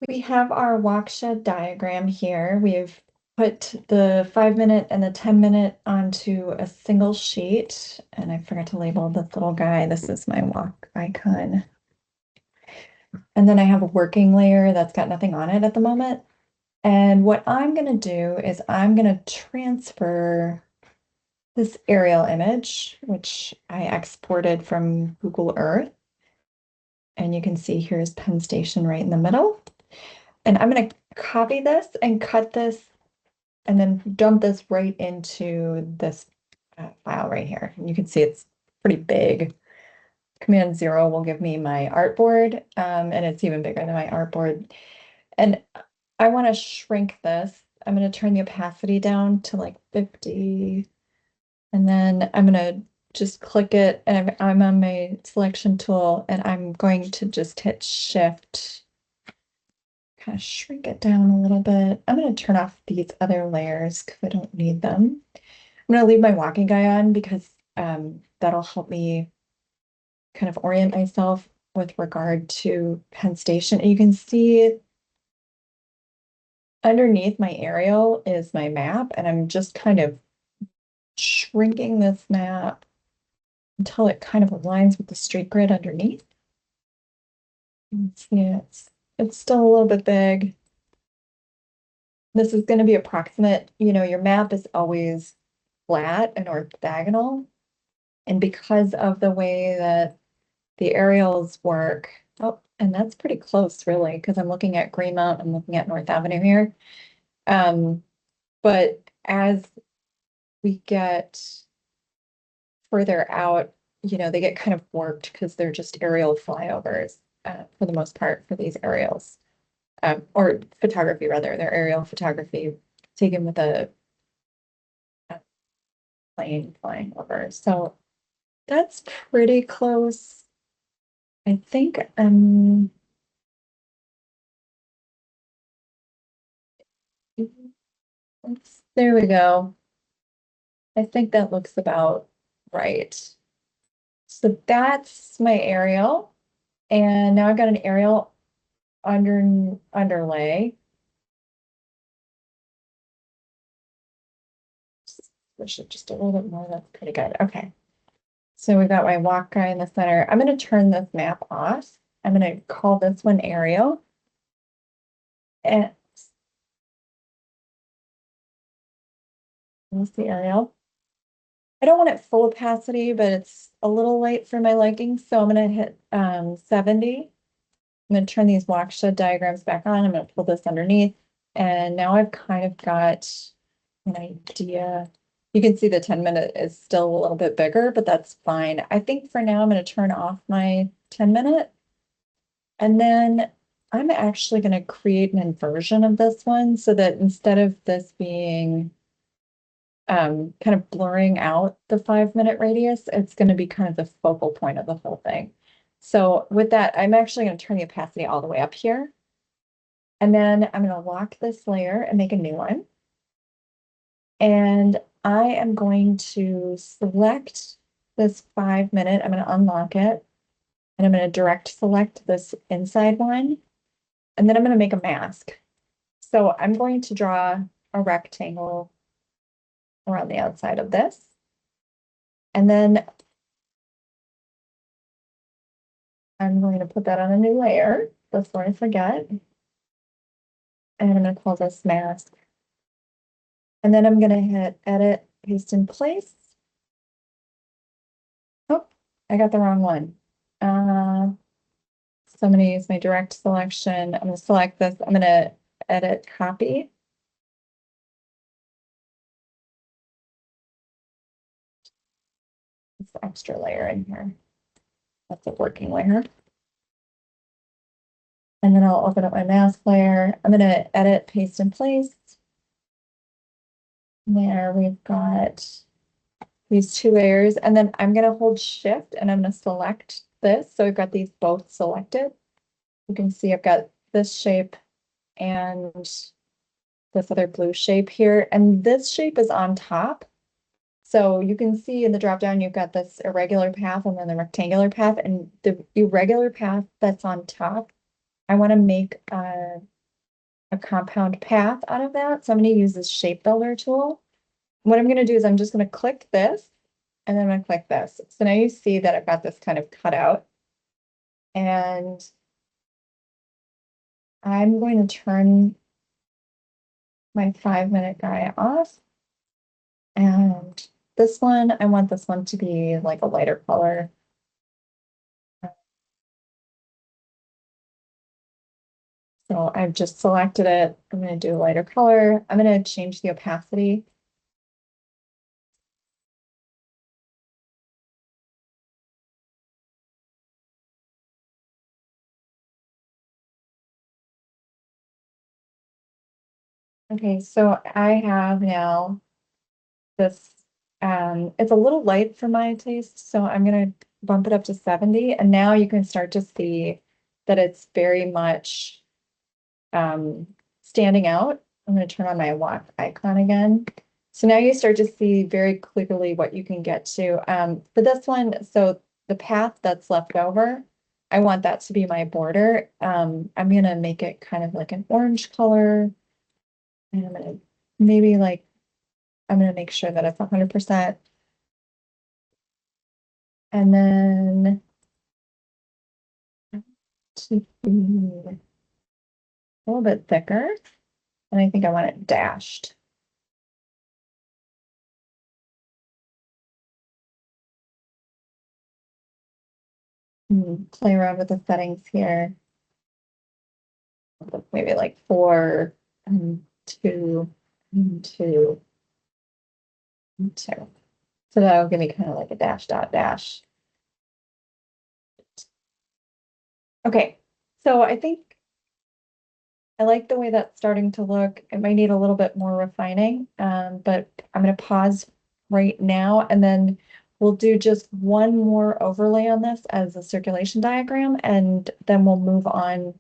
We have our walk shed diagram here. We've put the 5-minute and the 10-minute onto a single sheet, and I forgot to label this little guy. This is my walk icon. And then I have a working layer that's got nothing on it at the moment. And what I'm going to do is I'm going to transfer this aerial image, which I exported from Google Earth. And you can see here's Penn Station right in the middle. And I'm going to copy this and cut this and then dump this right into this file right here. And you can see it's pretty big. Command 0 will give me my artboard, and it's even bigger than my artboard. And I want to shrink this. I'm going to turn the opacity down to like 50. And then I'm going to just click it, and I'm on my selection tool, and I'm going to just hit Shift, kind of shrink it down a little bit. I'm going to turn off these other layers because I don't need them. I'm going to leave my walking guy on because that'll help me kind of orient myself with regard to Penn Station. And you can see underneath my aerial is my map, and I'm just kind of shrinking this map until it kind of aligns with the street grid underneath. See, it's still a little bit big. This is going to be approximate. Your map is always flat and orthogonal. And because of the way that the aerials work, oh, and that's pretty close really, because I'm looking at Greenmount, I'm looking at North Avenue here. But as we get further out, they get kind of warped because they're just aerial flyovers for the most part for these aerials. Or photography rather, they're aerial photography taken with a plane flying over. So that's pretty close. I think there we go. I think that looks about right. So that's my aerial. And now I've got an aerial underlay. Push it just a little bit more. That's pretty good. Okay. So we've got my walk guy in the center. I'm going to turn this map off. I'm going to call this one aerial. And let's see, aerial. I don't want it full opacity, but it's a little light for my liking. So I'm going to hit 70. I'm going to turn these walk shed diagrams back on. I'm going to pull this underneath. And now I've kind of got an idea. You can see the 10-minute is still a little bit bigger, but that's fine. I think for now I'm going to turn off my 10-minute. And then I'm actually going to create an inversion of this one so that instead of this being kind of blurring out the 5-minute radius, it's going to be kind of the focal point of the whole thing. So with that, I'm actually going to turn the opacity all the way up here. And then I'm going to lock this layer and make a new one. And I am going to select this 5-minute. I'm going to unlock it. And I'm going to direct select this inside one. And then I'm going to make a mask. So I'm going to draw a rectangle around the outside of this. And then I'm going to put that on a new layer before I forget. And I'm going to call this mask. And then I'm going to hit edit, paste in place. Oh, I got the wrong one. So I'm going to use my direct selection. I'm going to select this. I'm going to edit copy. This extra layer in here. That's a working layer. And then I'll open up my mask layer. I'm going to edit, paste in place. There we've got these 2 layers. And then I'm going to hold shift and I'm going to select this. So I've got these both selected. You can see I've got this shape and this other blue shape here. And this shape is on top. So you can see in the drop down, you've got this irregular path and then the rectangular path, and the irregular path that's on top I want to make a compound path out of that. So I'm going to use this shape builder tool. What I'm going to do is I'm just going to click this and then I'm going to click this. So now you see that I've got this kind of cut out. And I'm going to turn my 5-minute guy off. And this one, I want this one to be like a lighter color. So I've just selected it. I'm going to do a lighter color. I'm going to change the opacity. Okay, so I have now this, it's a little light for my taste, so I'm gonna bump it up to 70, and now you can start to see that it's very much um, standing out. I'm gonna turn on my walk icon again. So now you start to see very clearly what you can get to. For this one, so the path that's left over, I want that to be my border. I'm gonna make it kind of like an orange color, and I'm gonna maybe like I'm gonna make sure that it's 100%. And then to be a little bit thicker. And I think I want it dashed. Play around with the settings here. Maybe like 4 and 2 and 2 and 2. So that'll give me kind of like a dash dot dash. Okay, so I think I like the way that's starting to look. It might need a little bit more refining, but I'm going to pause right now and then we'll do just one more overlay on this as a circulation diagram, and then we'll move on